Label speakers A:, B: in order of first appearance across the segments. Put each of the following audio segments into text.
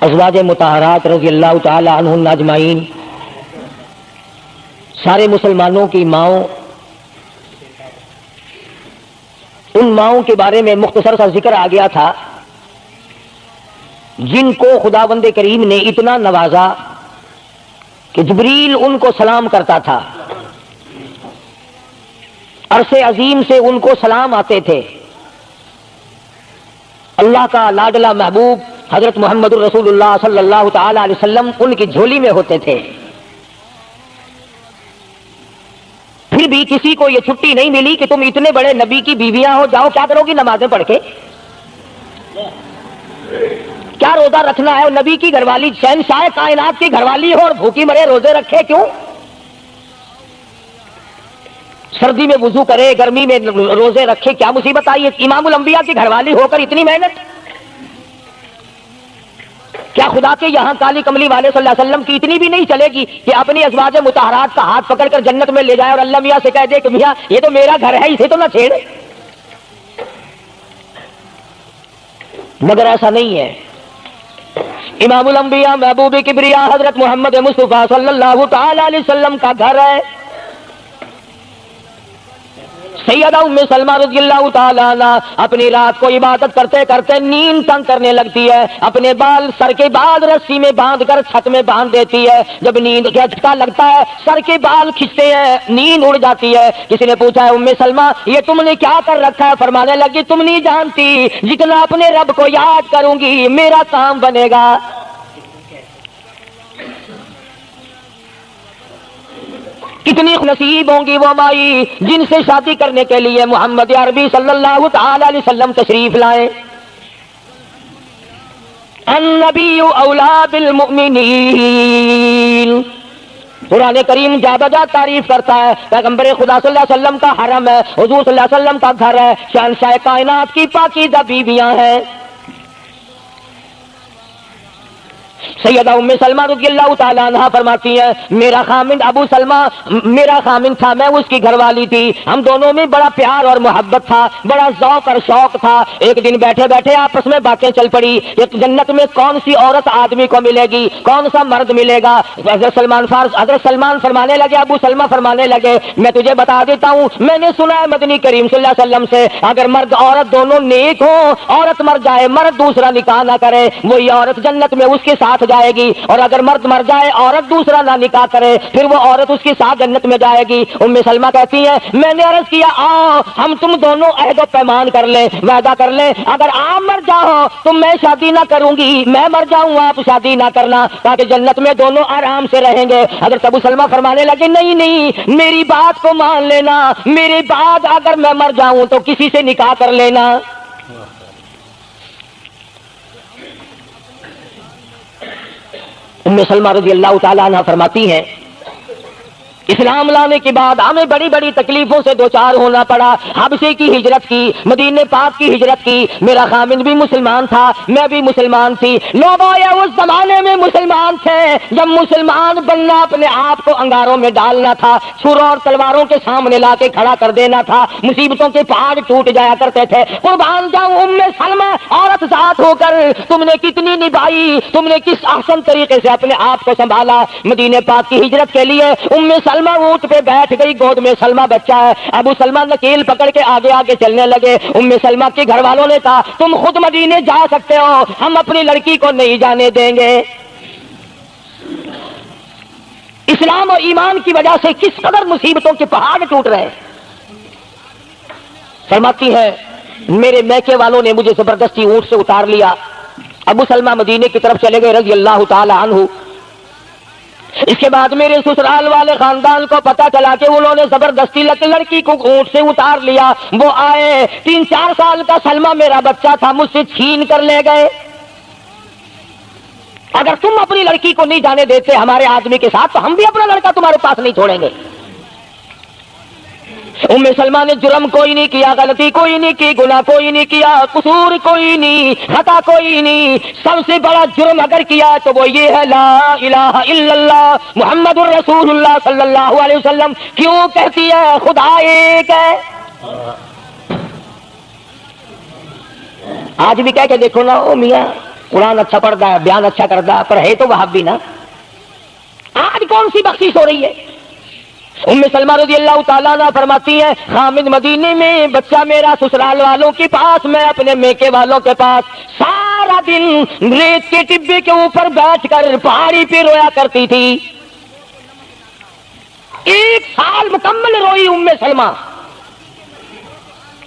A: ازواج مطہرات رضی اللہ تعالی عنہن اجمعین، سارے مسلمانوں کی ماؤں، ان ماؤں کے بارے میں مختصر سا ذکر آ گیا تھا جن کو خداوند کریم نے اتنا نوازا کہ جبریل ان کو سلام کرتا تھا، عرش عظیم سے ان کو سلام آتے تھے۔ اللہ کا لاڈلا محبوب حضرت محمد الرسول اللہ صلی اللہ تعالی علیہ وسلم ان کی جھولی میں ہوتے تھے، پھر بھی کسی کو یہ چھٹی نہیں ملی کہ تم اتنے بڑے نبی کی بیویاں ہو، جاؤ کیا کرو گی نمازیں پڑھ کے، کیا روزہ رکھنا ہے؟ اور نبی کی گھر والی، شہنشاہ کائنات کی گھر والی ہو اور بھوکی مرے، روزے رکھے کیوں؟ سردی میں وضو کرے، گرمی میں روزے رکھے، کیا مصیبت آئی ہے؟ امام الانبیاء کی گھر والی ہو کر اتنی محنت، کیا خدا کے یہاں کالی کملی والے صلی اللہ علیہ وسلم کی اتنی بھی نہیں چلے گی کہ اپنی ازواج مطہرات کا ہاتھ پکڑ کر جنت میں لے جائے اور اللہ میاں سے کہہ دے کہ میاں یہ تو میرا گھر ہے، اسے تو نہ چھیڑ؟ مگر ایسا نہیں ہے۔ امام الانبیاء محبوب کبریا حضرت محمد مصطفیٰ صلی اللہ تعالی علیہ وسلم کا گھر ہے۔ سیدہ ام سلمہ رضی اللہ تعالیٰ عنہ اپنی رات کو عبادت کرتے کرتے نیند تنگ کرنے لگتی ہے، اپنے بال سر کے بال رسی میں باندھ کر چھت میں باندھ دیتی ہے، جب نیند کا جھٹکا لگتا ہے سر کے بال کھنچتے ہیں، نیند اڑ جاتی ہے۔ کسی نے پوچھا ہے ام سلمہ یہ تم نے کیا کر رکھا ہے؟ فرمانے لگی تم نہیں جانتی، جتنا اپنے رب کو یاد کروں گی میرا کام بنے گا۔ کتنی نصیب ہوں گی وہ مائی جن سے شادی کرنے کے لیے محمد عربی صلی اللہ تعالی علیہ وسلم تشریف لائے۔ النبی اولا بالمؤمنین، قرآن کریم جا بجا تعریف کرتا ہے پیغمبر خدا صلی اللہ علیہ وسلم کا حرم ہے، حضور صلی اللہ علیہ وسلم کا گھر ہے، شہنشاہ کائنات کی پاکیزہ بیویاں ہیں۔ سیدہ ام سلمہ رضی اللہ تعالیٰ عنہ فرماتی ہیں میرا خامند ابو سلمہ میرا خامند تھا، میں اس کی گھر والی تھی، ہم دونوں میں بڑا پیار اور محبت تھا، بڑا ذوق اور شوق تھا۔ ایک دن بیٹھے بیٹھے آپس میں باتیں چل پڑی کہ جنت میں کون سی عورت آدمی کو ملے گی، کون سا مرد ملے گا۔ حضرت سلمان فرمانے لگے، ابو سلمہ فرمانے لگے میں تجھے بتا دیتا ہوں، میں نے سنا ہے مدنی کریم صلی اللہ علیہ وسلم سے اگر مرد عورت دونوں نیک ہوں، عورت مر جائے مرد دوسرا نکاح نہ کرے، وہی عورت جنت میں اس کے ساتھ جائے گی، اور اگر مرد مر جائے عورت دوسرا نہ نکاح کرے پھر وہ عورت اس کے ساتھ جنت میں جائے گی۔ ام سلمہ کہتی ہیں میں نے عرض کیا آؤ ہم تم دونوں عہد و پیمان کر لیں، وعدہ کر لیں، اگر آپ مر جاؤ تو میں شادی نہ کروں گی، میں مر جاؤں آپ شادی نہ کرنا، تاکہ جنت میں دونوں آرام سے رہیں گے۔ حضرت ابو سلمہ فرمانے لگے نہیں میری بات کو مان لینا، میرے بعد اگر میں مر جاؤں تو کسی سے نکاح کر لینا۔ ام سلمہ رضی اللہ تعالیٰ عنہ فرماتی ہیں اسلام لانے کے بعد ہمیں بڑی بڑی تکلیفوں سے دوچار ہونا پڑا، حبشے کی ہجرت کی، مدینے پاک کی ہجرت کی، میرا خامند بھی مسلمان تھا، میں بھی مسلمان تھی، لوگ اس زمانے میں مسلمان تھے جب مسلمان بننا اپنے آپ کو انگاروں میں ڈالنا تھا، چھروں اور تلواروں کے سامنے لا کے کھڑا کر دینا تھا، مصیبتوں کے پہاڑ ٹوٹ جایا کرتے تھے۔ قربان جاؤں ام سلمہ عورت ذات ہو کر تم نے کتنی نبھائی، تم نے کس احسن طریقے سے اپنے آپ کو سنبھالا۔ مدینے پاک کی ہجرت کے لیے ام سلمہ اونٹ پہ بیٹھ گئی، گود میں سلمہ بچہ ہے، ابو سلمہ نکیل پکڑ کے آگے آگے چلنے لگے۔ ام سلمہ کے گھر والوں نے کہا تم خود مدینے جا سکتے ہو، ہم اپنی لڑکی کو نہیں جانے دیں گے۔ اسلام اور ایمان کی وجہ سے کس قدر مصیبتوں کے پہاڑ ٹوٹ رہے۔ فرماتی ہے میرے میکے والوں نے مجھے زبردستی اونٹ سے اتار لیا، ابو سلمہ مدینے کی طرف چلے گئے رضی اللہ تعالی عنہ۔ اس کے بعد میرے سسرال والے خاندان کو پتا چلا کہ انہوں نے زبردستی لڑکی کو اونٹ سے اتار لیا، وہ آئے 3-4 سال کا سلمہ میرا بچہ تھا مجھ سے چھین کر لے گئے۔ اگر تم اپنی لڑکی کو نہیں جانے دیتے ہمارے آدمی کے ساتھ تو ہم بھی اپنا لڑکا تمہارے پاس نہیں چھوڑیں گے۔ ام سلمہ نے جرم کوئی نہیں کیا، غلطی کوئی نہیں کی، گناہ کوئی نہیں کیا، قصور کوئی نہیں، خطا کوئی نہیں، سب سے بڑا جرم اگر کیا تو وہ یہ ہے لا الہ الا اللہ محمد الرسول اللہ صلی اللہ علیہ وسلم۔ کیوں کہتی ہے خدا ایک ہے؟ آج بھی کہہ کے دیکھو نا، او میاں قرآن اچھا پڑھتا ہے, بیان اچھا کرتا ہے, پر ہے تو وہابی نا. آج کون سی بخشش ہو رہی ہے؟ ام سلمہ رضی اللہ تعالیٰ عنہ فرماتی ہیں خامد مدینے میں, بچہ میرا سسرال والوں کے پاس, میں اپنے میکے والوں کے پاس. سارا دن ریت کے ٹبے کے اوپر بیٹھ کر پہاڑی پہ رویا کرتی تھی. 1 سال مکمل روئی ام سلمہ.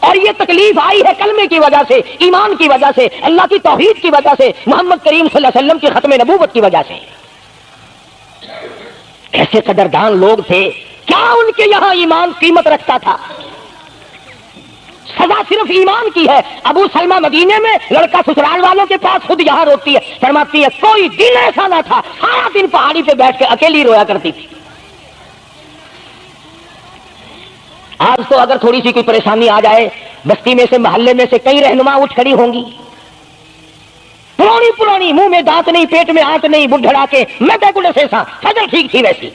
A: اور یہ تکلیف آئی ہے کلمے کی وجہ سے, ایمان کی وجہ سے, اللہ کی توحید کی وجہ سے, محمد کریم صلی اللہ علیہ وسلم کی ختم نبوت کی وجہ سے. ایسے قدردان لوگ تھے, کیا ان کے یہاں ایمان قیمت رکھتا تھا؟ سزا صرف ایمان کی ہے. ابو سلمہ مدینے میں, لڑکا سسرال والوں کے پاس, خود یہاں روتی ہے, فرماتی ہے کوئی دن ایسا نہ تھا سارا دن پہاڑی پہ بیٹھ کے اکیلی رویا کرتی تھی. آج تو اگر تھوڑی سی کوئی پریشانی آ جائے, بستی میں سے, محلے میں سے کئی رہنما اٹھ کھڑی ہوں گی, پرانی, منہ میں دانت نہیں, پیٹ میں آنت نہیں, بڑھڑا کے میں بیگڑے سے سا فجر ٹھیک تھی ویسی.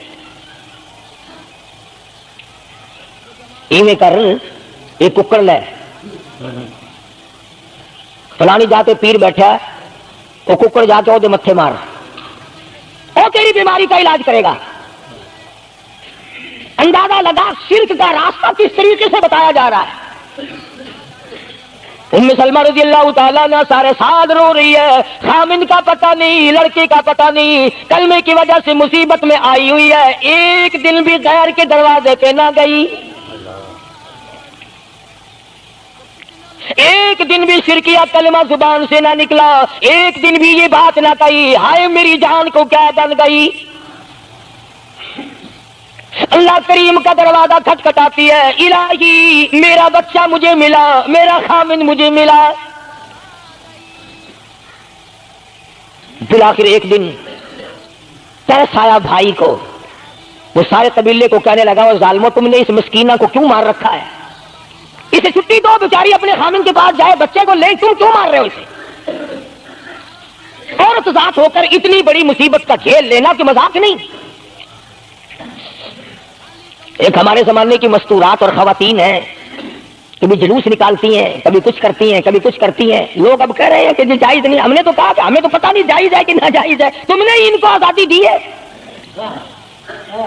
A: ایویں کر ایک ککڑ لے, فلانی جاتے پیر بیٹھا, وہ ککڑ جا کے وہ متھے مار, وہ تیری بیماری کا علاج کرے گا. اندازہ لگا شرک کا راستہ کس طریقے سے بتایا جا رہا ہے. ام سلمہ رضی اللہ تعالیٰ عنہ سارے ساتھ رو رہی ہے, خامند کا پتہ نہیں, لڑکے کا پتہ نہیں, کلمے کی وجہ سے مصیبت میں آئی ہوئی ہے. ایک دن بھی غیر کے دروازے پہ نہ گئی, ایک دن بھی شرکیہ کلمہ زبان سے نہ نکلا, ایک دن بھی یہ بات نہ کہی ہائے میری جان کو کیا بن گئی. اللہ کریم کا دروازہ کھٹکھٹاتی ہے, الہی میرا بچہ مجھے ملا, میرا خامن مجھے ملا. بالآخر ایک دن ترس آیا بھائی کو, وہ سارے قبیلے کو کہنے لگا وہ ظالمو تم نے اس مسکینہ کو کیوں مار رکھا ہے, اسے چھٹی دو بیچاری اپنے خامن کے پاس جائے, بچے کو لے, تم کیوں مار رہے ہو اسے؟ عورت ذات ہو کر اتنی بڑی مصیبت کا جھیل لینا کہ مذاق نہیں. ایک ہمارے زمانے کی مستورات اور خواتین ہیں, کبھی جلوس نکالتی ہیں, کبھی کچھ کرتی ہیں, کبھی کچھ کرتی ہیں. لوگ اب کہہ رہے ہیں کہ یہ جائز نہیں, ہم نے تو کہا کہ ہمیں تو پتہ نہیں جائز ہے کہ ناجائز ہے. تم نے ان کو آزادی دی ہے,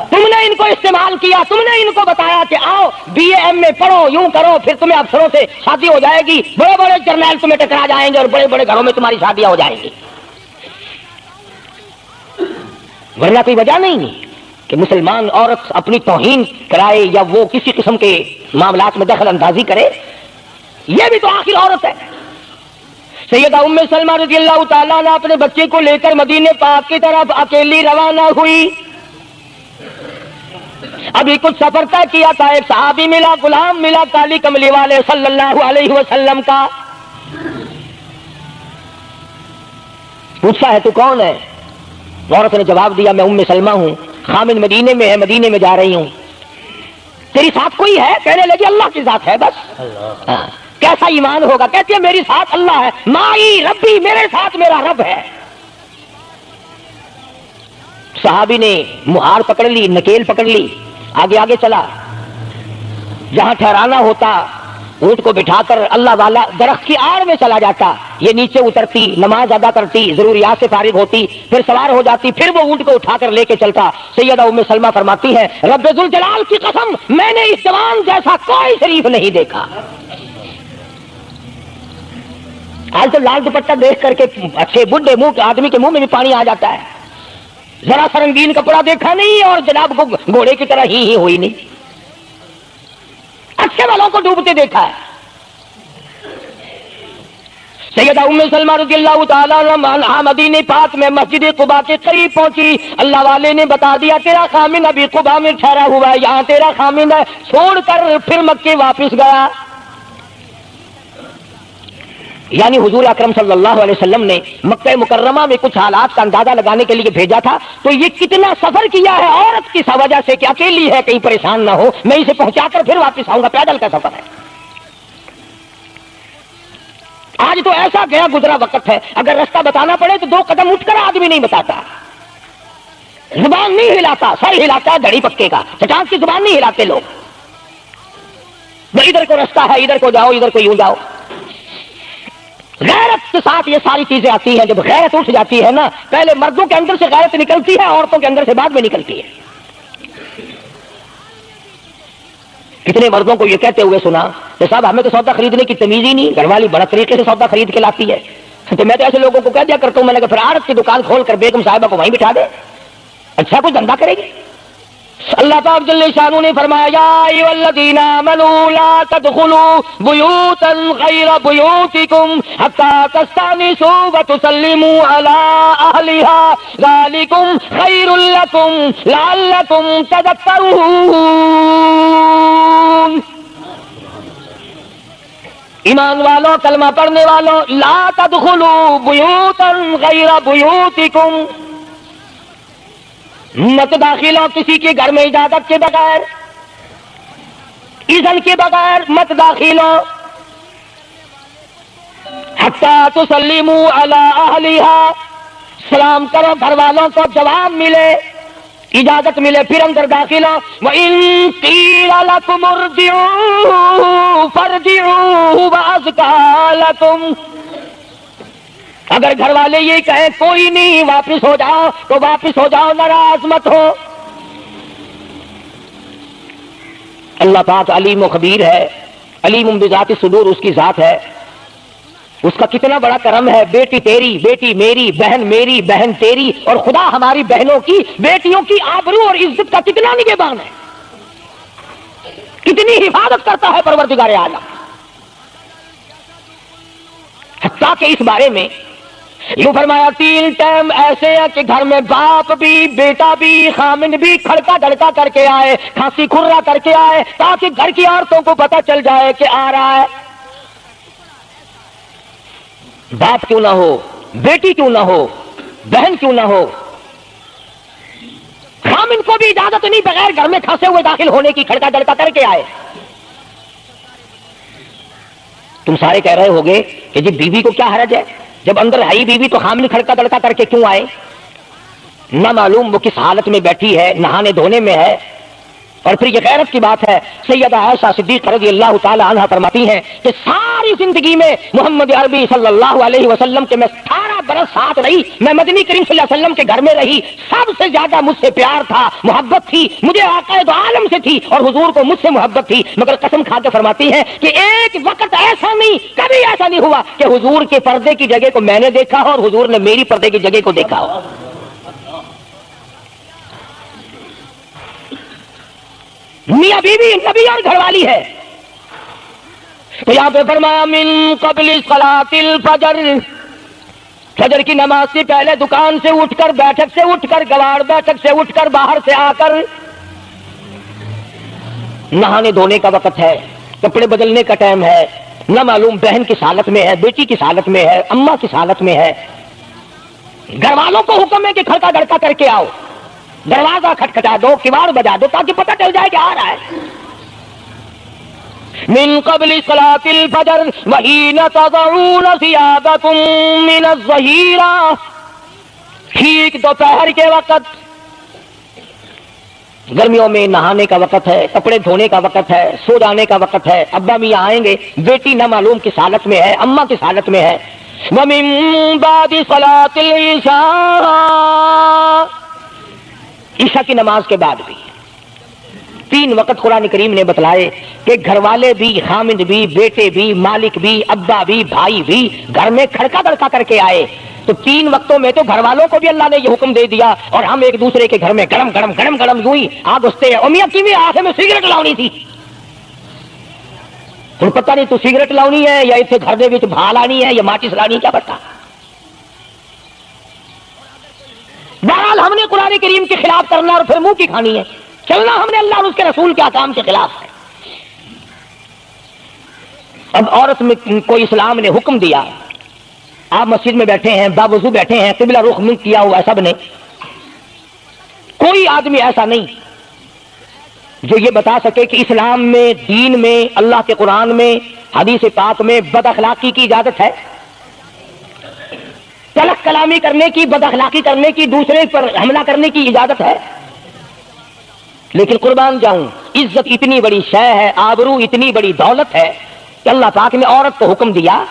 A: تم نے ان کو استعمال کیا, تم نے ان کو بتایا کہ آؤ بی اے ایم میں پڑھو, یوں کرو, پھر تمہیں افسروں سے شادی ہو جائے گی, بڑے بڑے جرنیل تمہیں ٹکرا جائیں گے اور بڑے بڑے گھروں میں تمہاری شادیاں ہو جائیں گی. ورنہ کوئی وجہ نہیں کہ مسلمان عورت اپنی توہین کرائے یا وہ کسی قسم کے معاملات میں دخل اندازی کرے. یہ بھی تو آخر عورت ہے. سیدہ ام سلمہ رضی اللہ تعالیٰ نے اپنے بچے کو لے کر مدینے پاک کی طرف اکیلی روانہ ہوئی. ابھی کچھ سفر طے کیا تھا, ایک صحابی ملا, غلام ملا, کالی کملی والے صلی اللہ علیہ وسلم کا. پوچھا ہے تو کون ہے؟ عورت نے جواب دیا میں ام سلمہ ہوں, خامن مدینے میں ہے, مدینے میں جا رہی ہوں. تیری ساتھ کوئی ہے؟ کہنے لگی اللہ کی ذات ہے بس. کیسا ایمان ہوگا؟ کہتی ہے میری ساتھ اللہ ہے, مائی ربی, میرے ساتھ میرا رب ہے. صحابی نے مہار پکڑ لی, نکیل پکڑ لی, آگے آگے چلا. جہاں ٹھہرانا ہوتا اونٹ کو بٹھا کر اللہ والا درخت کی آڑ میں چلا جاتا, یہ نیچے اترتی, نماز ادا کرتی, ضروریات سے فارغ ہوتی, پھر سوار ہو جاتی, پھر وہ اونٹ کو اٹھا کر لے کے چلتا. سیدہ ام سلمہ فرماتی ہے رب ذوالجلال کی قسم میں نے اس جوان جیسا کوئی شریف نہیں دیکھا. آج تو لال دوپٹہ دیکھ کر کے اچھے بڈھے منہ کے آدمی کے منہ میں بھی پانی آ جاتا ہے. ذرا سا رنگین کپڑا دیکھا نہیں اور جناب کو گھوڑے کی طرح ہی ہوئی نہیں. اچھے والوں کو ڈوبتے دیکھا ہے. سیدہ ام سلمہ رضی اللہ تعالیٰ عنہا مدینے پاک میں مسجد قباء کے قریب پہنچی. اللہ والے نے بتا دیا تیرا خامن ابھی قباء میں ٹھہرا ہوا ہے, یہاں تیرا خامن ہے. چھوڑ کر پھر مکے واپس گیا. یعنی حضور اکرم صلی اللہ علیہ وسلم نے مکہ مکرمہ میں کچھ حالات کا اندازہ لگانے کے لیے بھیجا تھا. تو یہ کتنا سفر کیا ہے عورت کی وجہ سے کہ اکیلی ہے, کہیں پریشان نہ ہو, میں اسے پہنچا کر پھر واپس آؤں گا. پیدل کا سفر ہے. آج تو ایسا گیا گزرا وقت ہے, اگر رستہ بتانا پڑے تو 2 قدم اٹھ کر آدمی نہیں بتاتا, زبان نہیں ہلاتا, سر ہلاتا ہے دھڑی پکے کا, چٹان کی زبان نہیں ہلاتے لوگ. ادھر کو رستہ ہے, ادھر کو جاؤ, ادھر کو یوں جاؤ. غیرت کے ساتھ یہ ساری چیزیں آتی ہیں. جب غیرت اٹھ جاتی ہے نا، پہلے مردوں کے اندر سے غیرت نکلتی ہے، عورتوں کے اندر سے بعد میں نکلتی ہے. کتنے مردوں کو یہ کہتے ہوئے سنا کہ صاحب ہمیں تو سودا خریدنے کی تمیز ہی نہیں، گھر والی بڑا طریقے سے سودا خرید کے لاتی ہے. تو میں تو ایسے لوگوں کو کہہ دیا کرتا ہوں، میں نے کہا پھر عورت کی دکان کھول کر بیگم صاحبہ کو وہیں بٹھا دے، اچھا کوئی دھندا کرے گی. اللہ پاک جل شانہ نے فرمایا یا ایھا الذین آمنوا لا تدخلوا بیوتا غیر بیوتکم حتی تستأنسوا وتسلموا علی اہلہا ذالکم خیر لکم لعلکم تذکرون. ایمان والو، کلمہ پڑھنے والو، لا تدخلوا بیوتا غیر بیوتکم، مت داخل ہو کسی کے گھر میں اجازت کے بغیر، اذن کے بغیر مت داخل ہو. حتی تسلموا علی اہلہا، سلام کرو گھر والوں کو، جواب ملے، اجازت ملے پھر اندر داخل ہو. وَإِن قِيلَ لَكُمُ ارْجِعُوا فَارْجِعُوا وَأَزْكَىٰ لَكُمْ، اگر گھر والے یہ کہیں کوئی نہیں واپس ہو جاؤ تو واپس ہو جاؤ، ناراض مت ہو. اللہ پاک علیم و خبیر ہے، علیم بذات الصدور اس کی ذات ہے. اس کا کتنا بڑا کرم ہے، بیٹی تیری، بیٹی میری، بہن میری، بہن تیری، اور خدا ہماری بہنوں کی، بیٹیوں کی آبرو اور عزت کا کتنا نگہبان ہے، کتنی حفاظت کرتا ہے پروردگار عالم. حتیٰ کہ اس بارے میں یوں فرمایا 3 ٹائم ایسے ہیں کہ گھر میں باپ بھی، بیٹا بھی، خامند بھی کھڑکا دھڑکا کر کے آئے، کھانسی کھرا کر کے آئے، تاکہ گھر کی عورتوں کو پتہ چل جائے کہ آ رہا ہے. باپ کیوں نہ ہو، بیٹی کیوں نہ ہو، بہن کیوں نہ ہو، خامند کو بھی اجازت نہیں بغیر گھر میں کھانسے ہوئے داخل ہونے کی، کھڑکا دھڑکا کر کے آئے. تم سارے کہہ رہے ہوگے کہ جی بیوی کو کیا حرج ہے، جب اندر ہے بیوی تو خامن کھڑکا دڑکا کر کے کیوں آئے؟ نہ معلوم وہ کس حالت میں بیٹھی ہے، نہانے دھونے میں ہے. اور پھر یہ غیرت کی بات ہے، سیدہ عائشہ صدیقہ رضی اللہ تعالی عنہا فرماتی ہیں کہ ساری زندگی میں محمد عربی صلی اللہ علیہ وسلم کے میں 18 برس ساتھ رہی، میں مدنی کریم صلی اللہ علیہ وسلم کے گھر میں رہی، سب سے زیادہ مجھ سے پیار تھا، محبت تھی، مجھے آقا دو عالم سے تھی اور حضور کو مجھ سے محبت تھی. مگر قسم کھا کے فرماتی ہیں کہ ایک وقت ایسا نہیں، کبھی ایسا نہیں ہوا کہ حضور کے پردے کی جگہ کو میں نے دیکھا ہو اور حضور نے میری پردے کی جگہ کو دیکھا ہو. میاں بیوی نبی اور گھر والی ہے. تو یہاں پہ فرمایا من قبل صلاۃ الفجر، فجر کی نماز سے پہلے دکان سے اٹھ کر، بیٹھک سے اٹھ کر، گواڑ بیٹھک سے اٹھ کر، باہر سے آ کر نہانے دھونے کا وقت ہے، کپڑے بدلنے کا ٹائم ہے. نہ معلوم بہن کس حالت میں ہے، بیٹی کس حالت میں ہے، اماں کس حالت میں ہے. گھر والوں کو حکم ہے کہ کھڑکا دڑکا کر کے آؤ، دروازہ کھٹکھٹا دو، کواڑ بجا دو، تاکہ پتہ چل جائے کہ آ رہا ہے. من قبل صلاۃ الفجر وحین تضعون ثیابکم من الظہیرہ، ٹھیک دوپہر کے وقت، گرمیوں میں نہانے کا وقت ہے، کپڑے دھونے کا وقت ہے، سو جانے کا وقت ہے. ابا میاں آئیں گے، بیٹی نہ معلوم کس حالت میں ہے، اماں کس حالت میں ہے. ومن بعد صلاۃ العشاء، عشاء کی نماز کے بعد بھی 3 وقت قرآن کریم نے بتلائے کہ گھر والے بھی، خامند بھی، بیٹے بھی، مالک بھی، ابا بھی، بھائی بھی گھر میں کھڑکا دڑکا کر کے آئے. تو 3 وقتوں میں تو گھر والوں کو بھی اللہ نے یہ حکم دے دیا، اور ہم ایک دوسرے کے گھر میں گرم گرم گرم گرم یوں ہی آگ استے ہیں. میاں کی آنکھ میں سگریٹ لاؤنی تھی، تم پتہ نہیں تو سگریٹ لاؤنی ہے یا اتنے گھر دے وچ بھا لانی ہے یا ماچس لانی، کیا پتہ. بہرحال ہم نے قرآن کریم کے خلاف کرنا اور پھر منہ کی کھانی ہے، چلنا ہم نے اللہ اور اس کے رسول کے احکام کے خلاف ہے. اب عورت میں کوئی اسلام نے حکم دیا، آپ مسجد میں بیٹھے ہیں، باوضو بیٹھے ہیں، قبلہ رخ منہ کیا ہوا ہے سب نے، کوئی آدمی ایسا نہیں جو یہ بتا سکے کہ اسلام میں، دین میں، اللہ کے قرآن میں، حدیث پاک میں بد اخلاقی کی اجازت ہے، تلخ کلامی کرنے کی، بد اخلاقی کرنے کی، دوسرے پر حملہ کرنے کی اجازت ہے. لیکن قربان جاؤں، عزت اتنی بڑی شے ہے، آبرو اتنی بڑی دولت ہے کہ اللہ پاک نے عورت کو حکم دیا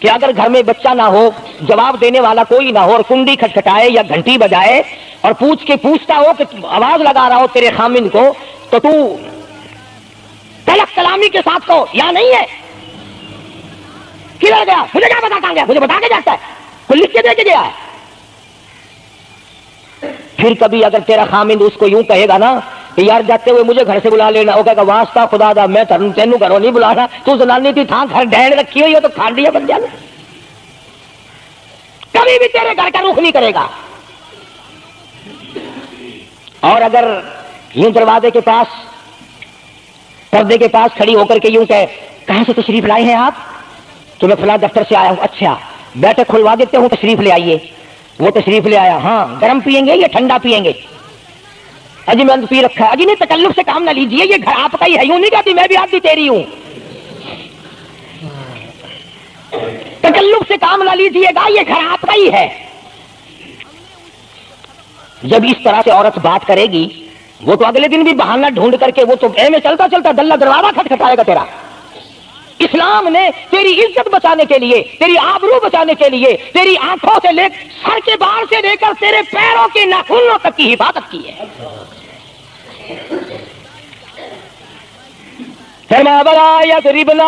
A: کہ اگر گھر میں بچہ نہ ہو، جواب دینے والا کوئی نہ ہو، اور کنڈی کھٹکھٹائے یا گھنٹی بجائے اور پوچھتا ہو کہ آواز لگا رہا ہو تیرے خامند کو، تو تو تلق کلامی کے ساتھ کہو یا نہیں ہے، کدھر گیا، مجھے کیا پتا کہاں گیا، مجھے بتا کے جاتا ہے، کوئی لکھ کے دے کے گیا ہے۔ پھر کبھی اگر تیرا خامند اس کو یوں کہے گا نا کہ یار جاتے ہوئے مجھے گھر سے بلا لینا، وہ کہے گا واسطہ خدا دا میں تینوں گھروں نہیں بلانا، تو زنانی تھی تھا گھر ڈھینڈ رکھی ہوئی ہو تو کھانڈیا بن جانا، کبھی بھی تیرے گھر کا رخ نہیں کرے گا۔ اور اگر یوں دروازے کے پاس، پردے کے پاس کھڑی ہو کر کے یوں کہے کہاں سے تشریف لائے ہیں آپ، تو میں فلاں دفتر سے آیا ہوں، اچھا بیٹھے کھلوا دیتے ہوں، تشریف لے آئیے۔ وہ تشریف لے آیا، ہاں گرم پیئیں گے یا ٹھنڈا پیئیں گے، اجی میں پی رکھا ہے، اجی نہیں تکلف سے کام نہ لیجیے، یہ گھر آپ کا ہی ہے، یوں نہیں کہتی میں بھی آپ بھی تیری ہوں، تکلف سے کام نہ لیجیے گا، یہ گھر آپ کا ہی ہے۔ جب اس طرح سے عورت بات کرے گی، وہ تو اگلے دن بھی بہانہ ڈھونڈ کر کے وہ تو میں چلتا چلتا دلہ دروازہ کھٹکھٹائے گا تیرا۔ اسلام نے تیری عزت بچانے کے لیے، تیری آبرو بچانے کے لیے، تیری آنکھوں سے لے سر کے بال سے لے کر تیرے پیروں کے ناخنوں تک کی حفاظت کی ہے۔ فرمایا وَلَا يَضْرِبْنَ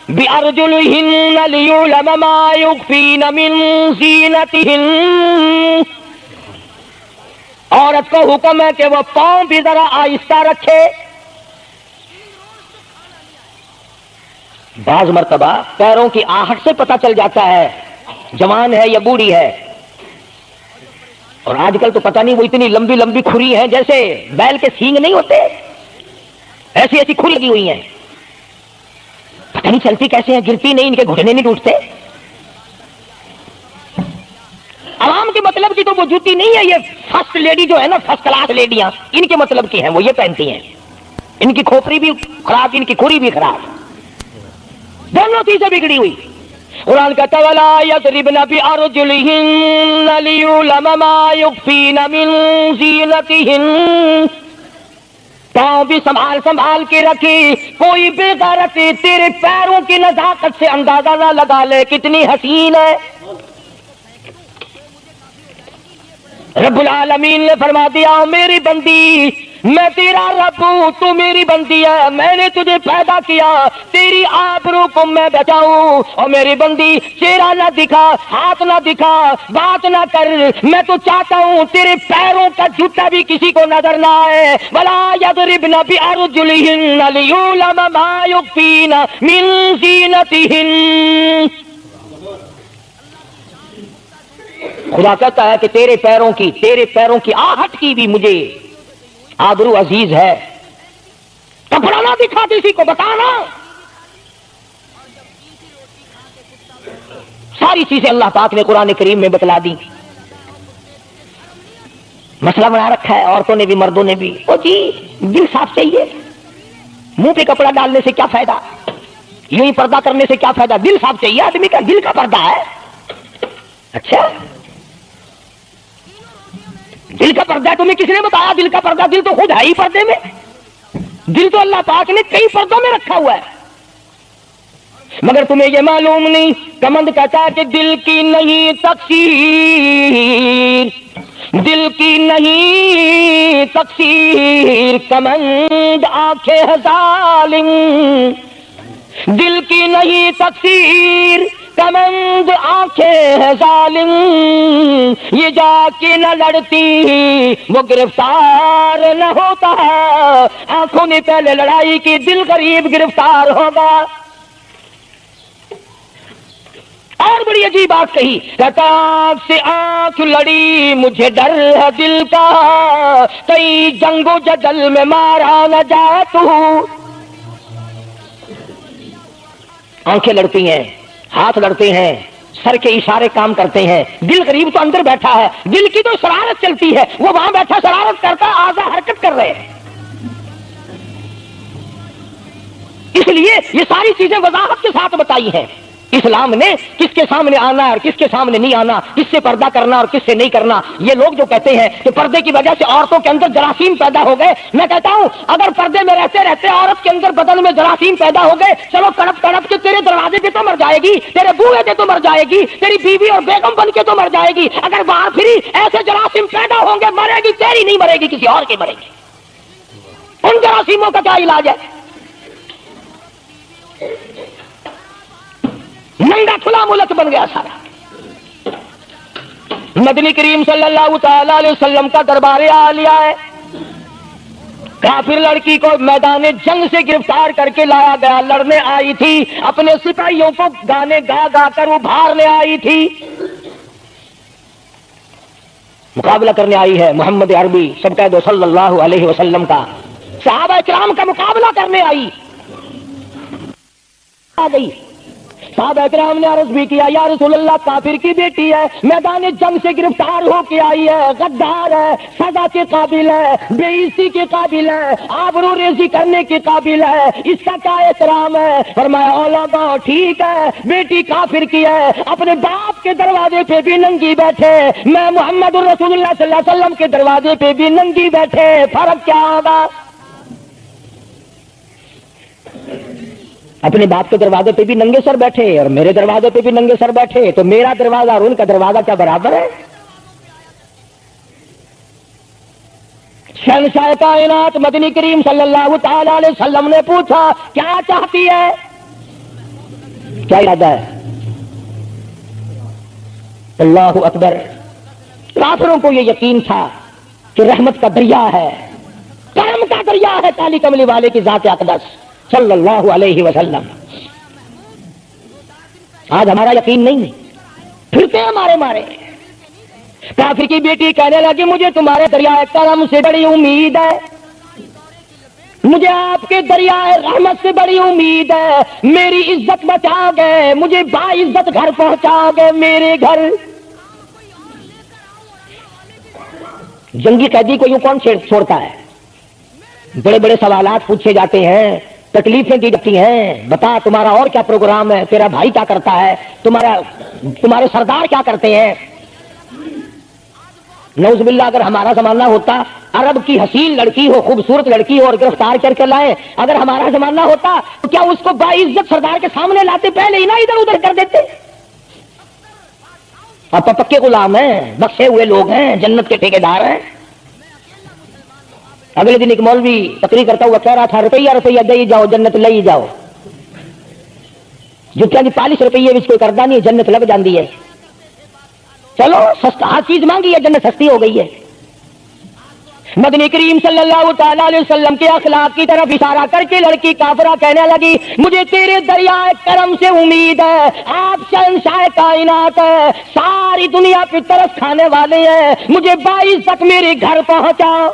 A: بِأَرْجُلِهِنَّ لِيُعْلَمَ مَا يُخْفِينَ مِن زِينَتِهِنَّ، عورت کو حکم ہے کہ وہ پاؤں بھی ذرا آہستہ رکھے۔ بعض مرتبہ پیروں کی آہٹ سے پتہ چل جاتا ہے جوان ہے یا بوڑھی ہے، اور آج کل تو پتہ نہیں وہ اتنی لمبی لمبی کھری ہیں جیسے بیل کے سینگ نہیں ہوتے، ایسی ایسی کھری لگی ہوئی ہیں، پتہ نہیں چلتی کیسے ہیں، گرتی نہیں، ان کے گھٹنے نہیں ٹوٹتے۔ عوام کے مطلب کی تو وہ جوتی نہیں ہے، یہ فرسٹ لیڈی جو ہے نا، فرسٹ کلاس لیڈیاں، ان کے مطلب کی ہیں، وہ یہ پہنتی ہیں، ان کی کھوپڑی بھی خراب، ان کی کھری بھی خراب، دونوں چیزیں بگڑی ہوئی۔ قرآن کہتا ہے وَلَا يَضْرِبْنَ بِأَرْجُلِهِنَّ لِيُعْلَمَ مَا يُخْفِينَ مِن زِينَتِهِنَّ، پاؤں بھی سنبھال سنبھال کے رکھی، کوئی بے غیرتی تیرے پیروں کی نزاکت سے اندازہ نہ لگا لے کتنی حسین ہے۔ رب العالمین نے فرما دیا میری بندی میں تیرا رب ہوں، تو میری بندی ہے، میں نے تجھے پیدا کیا تیری آبرو کو میں بچاؤں، اور میری بندی چہرہ نہ دکھا، ہاتھ نہ دکھا، بات نہ کر، میں تو چاہتا ہوں تیرے پیروں کا جوتا بھی کسی کو نظر نہ آئے۔ وَلَا يَضْرِبْنَ بِأَرْجُلِهِنَّ لِيُعْلَمَ مَا يُخْفِينَ مِن زِينَتِهِنَّ۔ خدا کہتا ہے کہ تیرے پیروں کی آہٹ کی بھی مجھے آبرو عزیز ہے، کپڑا نہ دکھا کسی کو، بتانا، ساری چیزیں اللہ پاک نے قرآن کریم میں بتلا دی۔ مسئلہ بنا رکھا ہے عورتوں نے بھی مردوں نے بھی، او جی دل صاف چاہیے، منہ پہ کپڑا ڈالنے سے کیا فائدہ، یوں ہی پردہ کرنے سے کیا فائدہ، دل صاف چاہیے، آدمی کا دل کا پردہ ہے۔ اچھا دل کا پردہ تمہیں کس نے بتایا، دل کا پردہ، دل تو خود ہے ہی پردے میں، دل تو اللہ پاک نے کئی پردوں میں رکھا ہوا ہے، مگر تمہیں یہ معلوم نہیں۔ کمند کہتا ہے کہ دل کی نہیں تقصیر، دل کی نہیں تقصیر، کمند آنکھیں ظالم، دل کی نہیں تقصیر، کمند آنکھیں ظالم، یہ جا کے نہ لڑتی وہ گرفتار نہ ہوتا، آنکھوں نے پہلے لڑائی کی، دل غریب گرفتار ہوگا۔ اور بڑی عجیب بات کہی، کہتا آنکھ سے آنکھ لڑی مجھے ڈر ہے دل کا، کئی جنگ و جدل میں مارا نہ جائے تو۔ آنکھیں لڑتی ہیں، ہاتھ لڑتے ہیں، سر کے اشارے کام کرتے ہیں، دل غریب تو اندر بیٹھا ہے، دل کی تو شرارت چلتی ہے، وہ وہاں بیٹھا شرارت کرتا ہے، اعضاء حرکت کر رہے ہیں۔ اس لیے یہ ساری چیزیں وضاحت کے ساتھ بتائی ہیں۔ اسلام نے کس کے سامنے آنا ہے اور کس کے سامنے نہیں آنا، کس سے پردہ کرنا اور کس سے نہیں کرنا۔ یہ لوگ جو کہتے ہیں کہ پردے کی وجہ سے عورتوں کے اندر جراثیم پیدا ہو گئے، میں کہتا ہوں اگر پردے میں رہتے رہتے عورت کے اندر بدن میں جراثیم پیدا ہو گئے، چلو تڑپ تڑپ کے تیرے دروازے پہ تو مر جائے گی، تیرے بوئے پہ تو مر جائے گی، تیری بیوی اور بیگم بن کے تو مر جائے گی۔ اگر باہر پھری ایسے جراثیم پیدا ہوں گے، مرے گی تیری نہیں مرے گی، کسی اور کی مرے گی۔ ان جراثیموں کا کیا علاج ہے؟ ننگا کھلا ملک بن گیا سارا۔ نبی کریم صلی اللہ تعالی علیہ وسلم کا دربار عالیہ ہے، کافر لڑکی کو میدان جنگ سے گرفتار کر کے لایا گیا، لڑنے آئی تھی، اپنے سپاہیوں کو گانے گا گا کر ابھارنے آئی تھی، مقابلہ کرنے آئی ہے محمد عربی سب کہہ دو صلی اللہ علیہ وسلم کا، صحابہ کرام کا مقابلہ کرنے آئی آ گئی۔ صحابہ کرام نے عرض بھی کیا، یا رسول اللہ کافر کی بیٹی ہے، میدان جنگ سے گرفتار ہو کے آئی ہے، غدار ہے، سزا کے قابل ہے، بے عزتی کے قابل ہے، آبرو ریزی کرنے کے قابل ہے، اس کا کیا احترام ہے؟ فرمایا اولادا ٹھیک ہے، بیٹی کافر کی ہے، اپنے باپ کے دروازے پہ بھی ننگی بیٹھے، میں محمد رسول اللہ صلی اللہ علیہ وسلم کے دروازے پہ بھی ننگی بیٹھے، فرق کیا ہوگا؟ اپنے باپ کے دروازے پہ بھی ننگے سر بیٹھے اور میرے دروازے پہ بھی ننگے سر بیٹھے، تو میرا دروازہ اور ان کا دروازہ کیا برابر ہے؟ شہنشاہ کائنات مدنی کریم صلی اللہ تعالی علیہ وسلم نے پوچھا کیا چاہتی ہے، کیا ارادہ ہے؟ اللہ اکبر۔ کافروں کو یہ یقین تھا کہ رحمت کا دریا ہے، کرم کا دریا ہے کالی کملی والے کی ذات اقدس صلی اللہ علیہ وسلم۔ آج ہمارا یقین نہیں، پھرتے ہیں ہمارے مارے۔ کافر کی بیٹی کہنے لگی مجھے تمہارے دریائے کرم سے بڑی امید ہے، مجھے آپ کے دریائے رحمت سے بڑی امید ہے، میری عزت بچا گئے، مجھے باعزت گھر پہنچا گئے، میرے گھر۔ جنگی قیدی کو یوں کون چھوڑتا ہے؟ بڑے بڑے سوالات پوچھے جاتے ہیں، تکلیفیں دی جاتی ہیں، بتا تمہارا اور کیا پروگرام ہے، تیرا بھائی کیا کرتا ہے، تمہارے سردار کیا کرتے ہیں۔ نعوذ باللہ اگر ہمارا زمانہ ہوتا، عرب کی حسین لڑکی ہو، خوبصورت لڑکی ہو اور گرفتار کر کے لائے، اگر ہمارا زمانہ ہوتا تو کیا اس کو باعزت سردار کے سامنے لاتے؟ پہلے ہی نہ ادھر ادھر کر دیتے۔ اب پکے غلام ہیں، بخشے ہوئے لوگ ہیں، جنت کے ٹھیکیدار ہیں۔ اگلے دن ایک مولوی تقریر کرتا ہوا کہہ رہا تھا روپیہ روپیہ دے جاؤ جنت لے جاؤ، جتیا کی 40 روپیے کوئی کردا نہیں، جنت لگ جاندی ہے۔ چلو سستا ہر چیز مانگی ہے، جنت سستی ہو گئی ہے۔ مدنی کریم صلی اللہ تعالی علیہ وسلم کے اخلاق کی طرف اشارہ کر کے لڑکی کافرہ کہنے لگی مجھے تیرے دریائے کرم سے امید ہے، آپ شہنشاہ کائنات ہے، ساری دنیا پہ ترس کھانے والے ہیں، مجھے 22 تک میرے گھر پہنچاؤ۔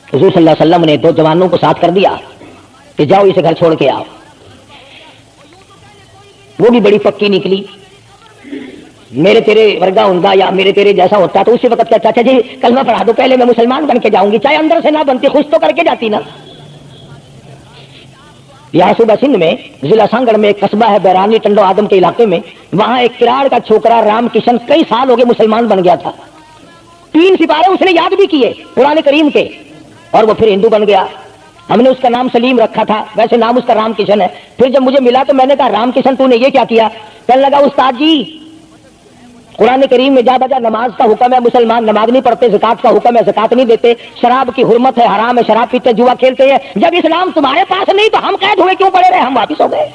A: حضور صلی اللہ علیہ وسلم نے 2 جوانوں کو ساتھ کر دیا کہ جاؤ اسے گھر چھوڑ کے آؤ۔ وہ بھی بڑی پکی نکلی، میرے تیرے ورگا ہوندا یا میرے تیرے جیسا ہوتا تو اسی وقت کہتا جی کلمہ پڑھا دو، پہلے میں مسلمان بن کے جاؤں گی، چاہے اندر سے نہ بنتی خوش تو کر کے جاتی نا۔ یہاں صوبہ سندھ میں ضلع سانگڑ میں ایک قصبہ ہے بیرانی ٹنڈو آدم کے علاقے میں، وہاں ایک کراڑ کا چھوکرا رام کشن کئی سال ہو گئے مسلمان بن گیا تھا، 3 سپارے اس نے یاد بھی کیے قرآن کریم کے، اور وہ پھر ہندو بن گیا۔ ہم نے اس کا نام سلیم رکھا تھا، ویسے نام اس کا رام کشن ہے۔ پھر جب مجھے ملا تو میں نے کہا رام کشن تو نے یہ کیا کیا؟ کہنے لگا استاد جی قرآن کریم میں جا بجا نماز کا حکم ہے، مسلمان نماز نہیں پڑھتے، زکات کا حکم ہے زکات نہیں دیتے، شراب کی حرمت ہے حرام ہے، شراب پیتے جوا کھیلتے ہیں، جب اسلام تمہارے پاس نہیں تو ہم قید ہوئے کیوں پڑے رہے؟ ہم واپس ہو گئے۔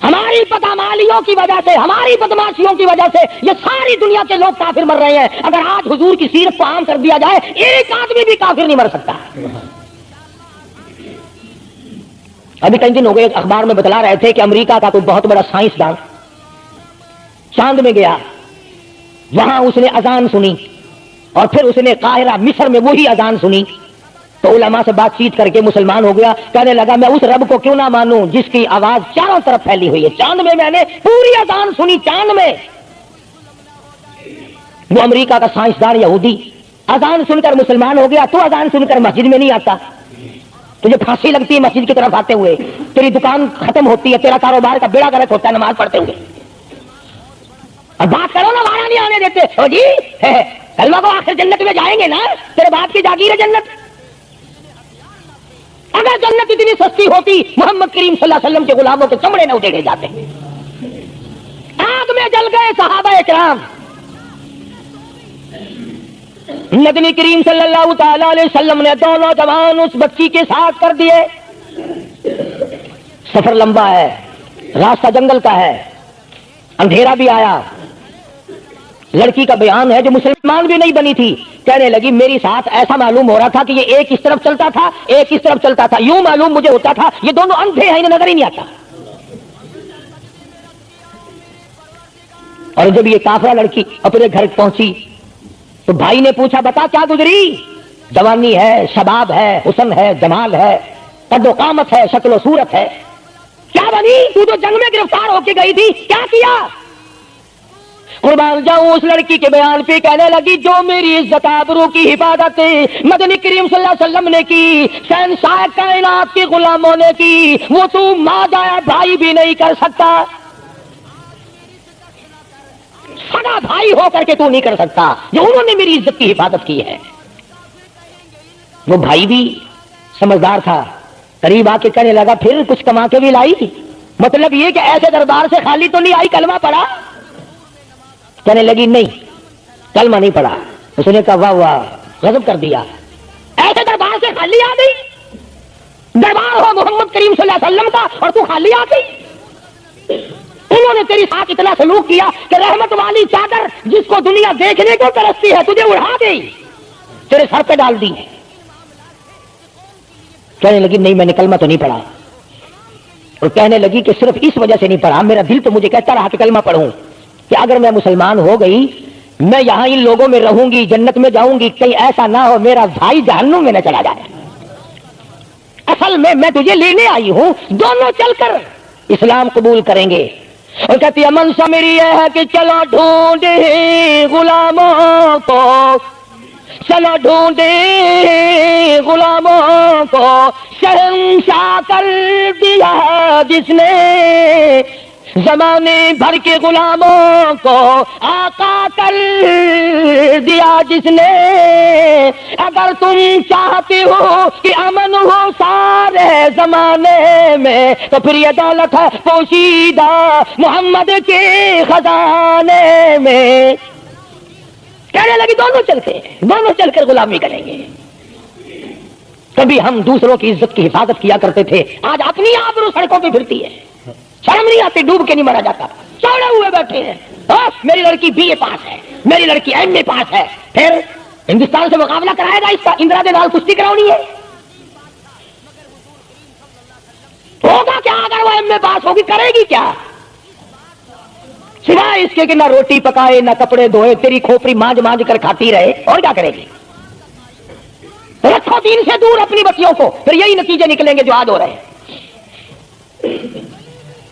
A: ہماری بدعمالیوں کی وجہ سے، ہماری بدماشیوں کی وجہ سے یہ ساری دنیا کے لوگ کافر مر رہے ہیں۔ اگر آج حضور کی سیرت کو عام کر دیا جائے ایک آدمی بھی کافر نہیں مر سکتا۔ ابھی کئی دن ہو گئے اخبار میں بتلا رہے تھے کہ امریکہ کا کوئی بہت بڑا سائنسدان چاند میں گیا، وہاں اس نے اذان سنی اور پھر اس نے قاہرہ مصر میں وہی اذان سنی تو علماء سے بات چیت کر کے مسلمان ہو گیا۔ کہنے لگا میں اس رب کو کیوں نہ مانوں جس کی آواز چاروں طرف پھیلی ہوئی ہے، چاند میں نے پوری اذان سنی، چاند میں۔ وہ امریکہ کا سائنسدان یہودی اذان سن کر مسلمان ہو گیا، تو اذان سن کر مسجد میں نہیں آتا؟ تجھے پھانسی لگتی ہے مسجد کی طرف آتے ہوئے, تیری دکان ختم ہوتی ہے, تیرا کاروبار کا بیڑا گرک ہوتا ہے نماز پڑھتے ہوئے, اور بات کرو نا وہاں نہیں آنے دیتے. او جی کلمہ کو آخر جنت میں جائیں گے نا, تیرے باپ کی جاگیر ہے جنت. اگر جنت اتنی سستی ہوتی محمد کریم صلی اللہ علیہ وسلم کے غلاموں کے چمڑے نہ اٹھے جاتے. آگ میں جل گئے صحابہ کرام. نبی کریم صلی اللہ تعالی علیہ وسلم نے دونوں جوان اس بچی کے ساتھ کر دیے. سفر لمبا ہے, راستہ جنگل کا ہے, اندھیرا بھی آیا. لڑکی کا بیان ہے جو مسلمان بھی نہیں بنی تھی, کہنے لگی میری ساتھ ایسا معلوم ہو رہا تھا کہ یہ ایک اس طرف چلتا تھا ایک اس طرف چلتا تھا, یوں معلوم مجھے ہوتا تھا یہ دونوں اندھے ہیں, انہیں نظر ہی نہیں آتا. اور جب یہ کافرہ لڑکی اپنے گھر پہنچی تو بھائی نے پوچھا بتا کیا گزری؟ جوانی ہے, شباب ہے, حسن ہے, جمال ہے, قد و قامت ہے, شکل و صورت ہے, کیا بنی؟ تو جو جنگ میں گرفتار ہو کے گئی تھی کیا کیا؟ قربان جاؤں اس لڑکی کے بیان پہ کہنے لگی جو میری عزت آبرو کی حفاظت مدنی کریم صلی اللہ علیہ وسلم نے کی, شہنشاہ کائنات کے غلاموں نے کی, وہ تو ماں جایا بھائی بھی نہیں کر سکتا. سگا بھائی ہو کر کے تو نہیں کر سکتا جو انہوں نے میری عزت کی حفاظت کی ہے. وہ بھائی بھی سمجھدار تھا, قریب آ کے کہنے لگا پھر کچھ کما کے بھی لائی؟ مطلب یہ کہ ایسے دربار سے خالی تو نہیں آئی, کلمہ پڑھا؟ کہنے لگی نہیں کلمہ نہیں پڑھا. اس نے کہا واہ واہ, غضب کر دیا, ایسے دربار سے خالی آ گئی؟ دربار ہو محمد کریم صلی اللہ علیہ وسلم کا اور تو خالی آ گئی؟ انہوں نے تیری ساتھ اتنا سلوک کیا کہ رحمت والی چادر جس کو دنیا دیکھنے کو ترستی ہے تجھے اڑا گئی, تیرے سر پہ ڈال دی. کہنے لگی نہیں میں نے کلمہ تو نہیں پڑھا. اور کہنے لگی کہ صرف اس وجہ سے نہیں پڑھا, میرا دل تو مجھے کہتا رہا کہ کلمہ پڑھوں, کہ اگر میں مسلمان ہو گئی میں یہاں ان لوگوں میں رہوں گی, جنت میں جاؤں گی, کہیں ایسا نہ ہو میرا بھائی جہنم میں نہ چلا جائے. اصل میں تجھے لینے آئی ہوں, دونوں چل کر اسلام قبول کریں گے. اور کہتی ہے منشا میری یہ ہے کہ چلو ڈھونڈے غلاموں کو, چلو ڈھونڈے غلاموں کو, شہنشاہ کر دیا جس نے زمانے بھر کے غلاموں کو, آقا کر دیا جس نے. اگر تم چاہتے ہو کہ امن ہو سارے زمانے میں تو پھر یہ دولت ہے پوشیدہ محمد کے خزانے میں. کہنے لگی دونوں چلتے ہیں, دونوں چل کر غلامی کریں گے. کبھی ہم دوسروں کی عزت کی حفاظت کیا کرتے تھے, آج اپنی آبرو سڑکوں پہ پھرتی ہے, شرم نہیں آتی, ڈوب کے نہیں مرا جاتا, چوڑے ہوئے بیٹھے ہیں. میری لڑکی بی اے پاس ہے, میری لڑکی ایم اے پاس ہے, پھر ہندوستان سے مقابلہ کرائے گا اس کا, اندرا کے نال کشتی کرانی ہے. ہوگا کیا اگر وہ ایم اے پاس ہوگی, کرے گی کیا سوائے اس کے کہ نہ روٹی پکائے نہ کپڑے دھوئے, تیری کھوپڑی مانج مانج کر کھاتی رہے, اور کیا کرے گی؟ رکھو دین سے دور اپنی بچیوں کو, پھر یہی نتیجے نکلیں گے جو آج ہو رہے ہیں.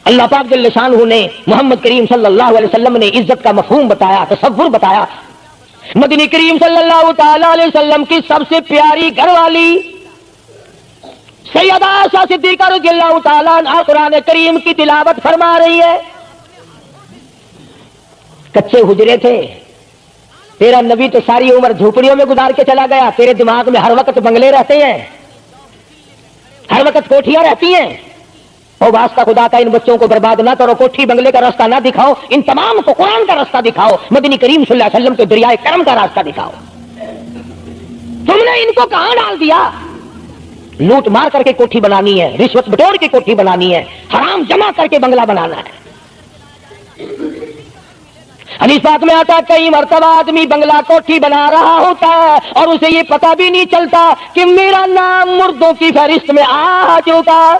A: اللہ پاک جل شانہ نے محمد کریم صلی اللہ علیہ وسلم نے عزت کا مفہوم بتایا, تصور بتایا. مدنی کریم صلی اللہ تعالی علیہ وسلم کی سب سے پیاری گھر والی سیدہ عائشہ صدیقہ رضی اللہ تعالی عنہا قرآن کریم کی تلاوت فرما رہی ہے. کچے حجرے تھے, تیرا نبی تو ساری عمر جھوپڑیوں میں گزار کے چلا گیا, تیرے دماغ میں ہر وقت بنگلے رہتے ہیں, ہر وقت کوٹھیاں رہتی ہیں. او واسطہ خدا کا ان بچوں کو برباد نہ کرو, کوٹھی بنگلے کا راستہ نہ دکھاؤ, ان تمام کو قرآن کا راستہ دکھاؤ, مدنی کریم صلی اللہ علیہ وسلم کے دریائے کرم کا راستہ دکھاؤ. تم نے ان کو کہاں ڈال دیا؟ لوٹ مار کر کے کوٹھی بنانی ہے, رشوت بٹور کے کوٹھی بنانی ہے, حرام جمع کر کے بنگلہ بنانا ہے. حدیث پاک میں آتا ہے کئی مرتبہ آدمی بنگلہ کوٹھی بنا رہا ہوتا ہے اور اسے یہ پتہ بھی نہیں چلتا کہ میرا نام مردوں کی فہرست میں آ چکا.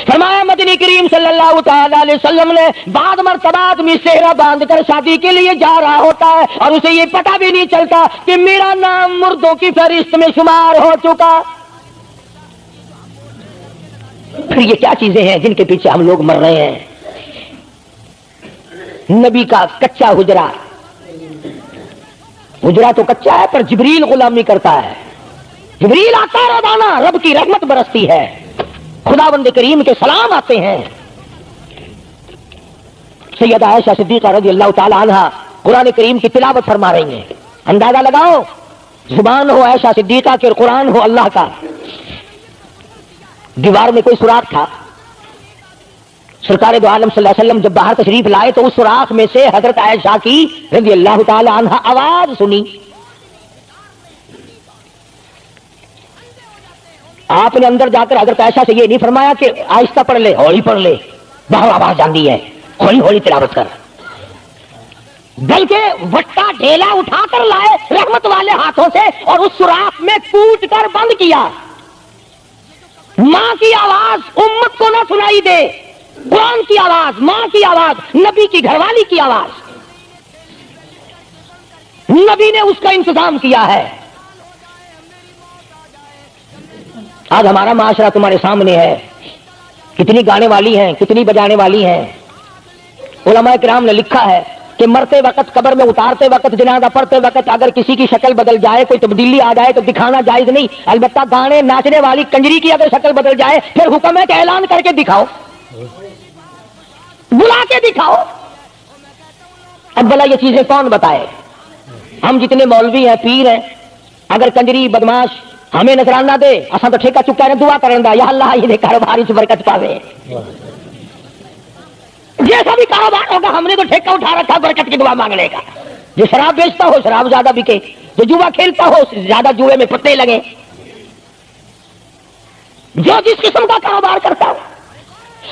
A: فرمایا مدنی کریم صلی اللہ تعالی علیہ وسلم نے بعد مرتبہ آدمی صحرا باندھ کر شادی کے لیے جا رہا ہوتا ہے اور اسے یہ پتہ بھی نہیں چلتا کہ میرا نام مردوں کی فہرست میں شمار ہو چکا. پھر یہ کیا چیزیں ہیں جن کے پیچھے ہم لوگ مر رہے ہیں؟ نبی کا کچا حجرا, حجرا تو کچا ہے پر جبریل غلامی کرتا ہے. جبریل آتا ہے روزانہ، رب کی رحمت برستی ہے، خداوند کریم کے سلام آتے ہیں۔ سیدہ عائشہ صدیقہ رضی اللہ تعالی عنہا قرآن کریم کی تلاوت فرما رہی ہیں۔ اندازہ لگاؤ، زبان ہو عائشہ صدیقہ کے، قرآن ہو اللہ کا۔ دیوار میں کوئی سوراخ تھا، سرکار دو عالم صلی اللہ علیہ وسلم جب باہر تشریف لائے تو اس سوراخ میں سے حضرت عائشہ کی رضی اللہ تعالی عنہا آواز سنی۔ آپ نے اندر جا کر حضرت عائشہ سے یہ نہیں فرمایا کہ آہستہ پڑھ لے، ہولی پڑھ لے، باہر آواز جاندی ہے، ہولی ہولی تلاوت کر، بلکہ وٹا ڈھیلا اٹھا کر لائے رحمت والے ہاتھوں سے اور اس سوراخ میں کوٹ کر بند کیا۔ ماں کی آواز امت کو نہ سنائی دے، قرآن کی آواز، ماں کی آواز، نبی کی گھر والی کی آواز، نبی نے اس کا انتظام کیا ہے۔ آج ہمارا معاشرہ تمہارے سامنے ہے، کتنی گانے والی ہیں، کتنی بجانے والی ہیں۔ علماء کرام نے لکھا ہے کہ مرتے وقت، قبر میں اتارتے وقت، جنازہ پڑھتے وقت اگر کسی کی شکل بدل جائے، کوئی تبدیلی آ جائے تو دکھانا جائز نہیں، البتہ گانے ناچنے والی کنجری کی اگر شکل بدل جائے پھر حکم ہے کہ اعلان کر کے دکھاؤ، بلا کے دکھاؤ۔ اب بھلا یہ چیزیں کون بتائے؟ ہم جتنے مولوی ہیں، پیر ہیں، اگر کنجری بدماش ہمیں نذرانہ دے، اساں تو ٹھیکہ چکا ہے، دعا کرن دا، یا اللہ یہ کاروبار اس برکت پاوے، جیسا بھی کاروبار ہوگا ہم نے تو ٹھیکہ اٹھا رکھا برکت کی دعا مانگنے کا۔ جو شراب بیچتا ہو شراب زیادہ بکے، جو جوا کھیلتا ہو زیادہ جوئے میں پتے لگے، جو جس قسم کا کاروبار کرتا ہو،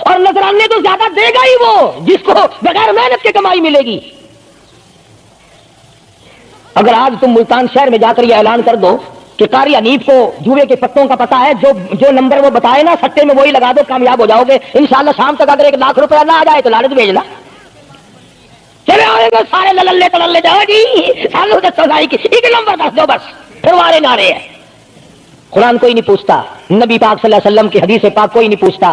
A: اور نذرانے تو زیادہ دے گا ہی وہ جس کو بغیر محنت کے کمائی ملے گی۔ اگر آج تم ملتان شہر میں جا کر یہ اعلان کر دو کہ قاری حنیف کو جوئے کے پتوں کا پتہ ہے، جو نمبر وہ بتائے نا سٹے میں وہی لگا دو، کامیاب ہو جاؤ گے انشاءاللہ۔ شام تک اگر 1 لاکھ روپیہ نہ آ جائے تو لالچ بھیج لا، چلے آئے گے سارے للے تللے جاؤ جی سالوں تک سزائی کی 1 نمبر دس دو بس، پھر وارے نعرے ہیں۔ قرآن کوئی نہیں پوچھتا، نبی پاک صلی اللہ علیہ وسلم کی حدیث پاک کوئی نہیں پوچھتا،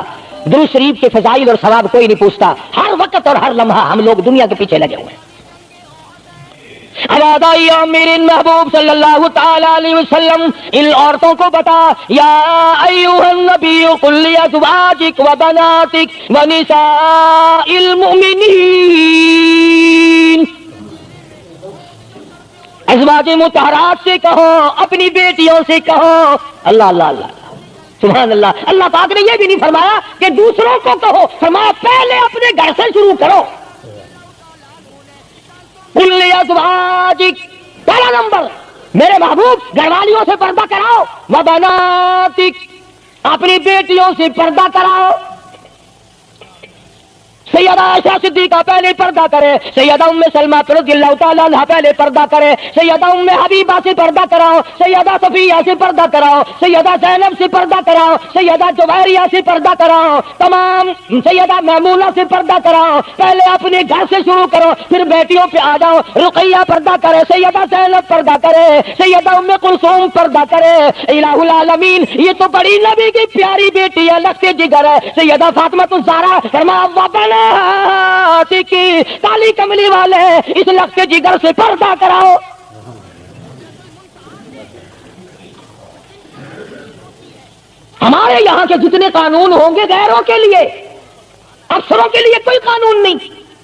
A: درود شریف کے فضائل اور ثواب کوئی نہیں پوچھتا۔ ہر وقت اور ہر لمحہ ہم لوگ دنیا کے پیچھے لگے ہوئے ہیں۔ میرے محبوب صلی اللہ تعالی علیہ وسلم ان عورتوں کو بتا، یا ایھا النبی قل لازواجک و بناتک و نساء المؤمنین، ازواج مطہرات سے کہو، اپنی بیٹیوں سے کہو۔ اللہ اللہ اللہ سبحان اللہ۔ اللہ پاک نے یہ بھی نہیں فرمایا کہ دوسروں کو کہو، فرمایا پہلے اپنے گھر سے شروع کرو۔ قل لازواجک، پہلا نمبر میرے محبوب گھر والیوں سے پردہ کراؤ، وبناتک، اپنی بیٹیوں سے پردہ کراؤ۔ سیدہ عائشہ صدیقہ پہلے پردہ کرے، سیدہ ام سلمہ رضی اللہ تعالیٰ عنہ پہلے پردہ کرے، سیدہ ام حبیبہ سے پردہ کراؤ، سیدہ صفیہ سے پردہ کراؤ، سیدہ زینب سے پردہ کراؤ، سیدہ جویریہ سے پردہ کراؤ، تمام سیدہ میمونہ سے پردہ کراؤ۔ پہلے اپنے گھر سے شروع کرو، پھر بیٹیوں پہ آ جاؤ۔ رقیہ پردہ کرے، سیدہ زینب پردہ کرے، سیدہ ام کلثوم پردہ کرے۔ الہ العالمین، یہ تو بڑی نبی کی پیاری بیٹی ہے، لگتے جگر ہے، سیدہ فاطمہ الزہرا، فرمایا کی کالی کملی والے اس لگتے جگر سے پردہ کراؤ۔ ہمارے یہاں کے جتنے قانون ہوں گے غیروں کے لیے، افسروں کے لیے کوئی قانون نہیں،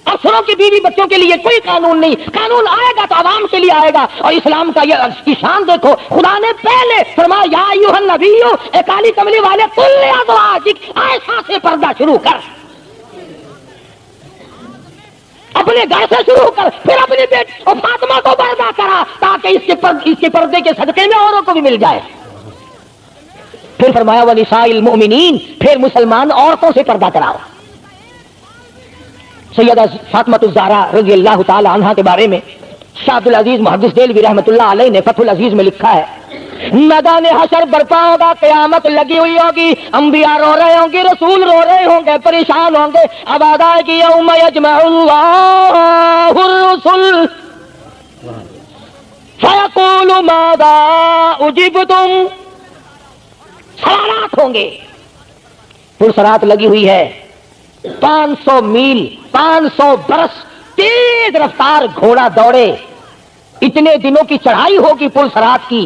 A: افسروں کی بیوی بچوں کے لیے کوئی قانون نہیں۔ قانون آئے گا تو عوام کے لیے آئے گا۔ اور اسلام کا یہ کی شان دیکھو، خدا نے پہلے فرمایا یا ایھا النبی، اے کالی کملی والے، قل لازواجک، عائشہ سے پردہ شروع کر، اپنے گھر سے شروع کر، پھر اپنی بیٹی اور فاطمہ کو پردہ کرا تاکہ اس کے پردے کے صدقے میں اوروں کو بھی مل جائے۔ پھر فرمایا ونساء المؤمنین، پھر مسلمان عورتوں سے پردہ کراؤ۔ سیدہ فاطمہ الزہرا رضی اللہ تعالی عنہا کے بارے میں شاہ عبد العزیز محدث دہلوی رحمۃ اللہ علیہ نے فتح العزیز میں لکھا ہے، میدان حشر برپا ہوگا، قیامت لگی ہوئی ہوگی، انبیاء رو رہے ہوں گے، رسول رو رہے ہوں گے، پریشان ہوں گے۔ اب آدھا ہے کہ یوم یجمع اللہ الرسل فیقول ماذا اجبتم، سوالات ہوں گے، پرسرات لگی ہوئی ہے، 500 میل 500 برس تیز رفتار گھوڑا دوڑے، اتنے دنوں کی چڑھائی ہوگی پرسرات کی،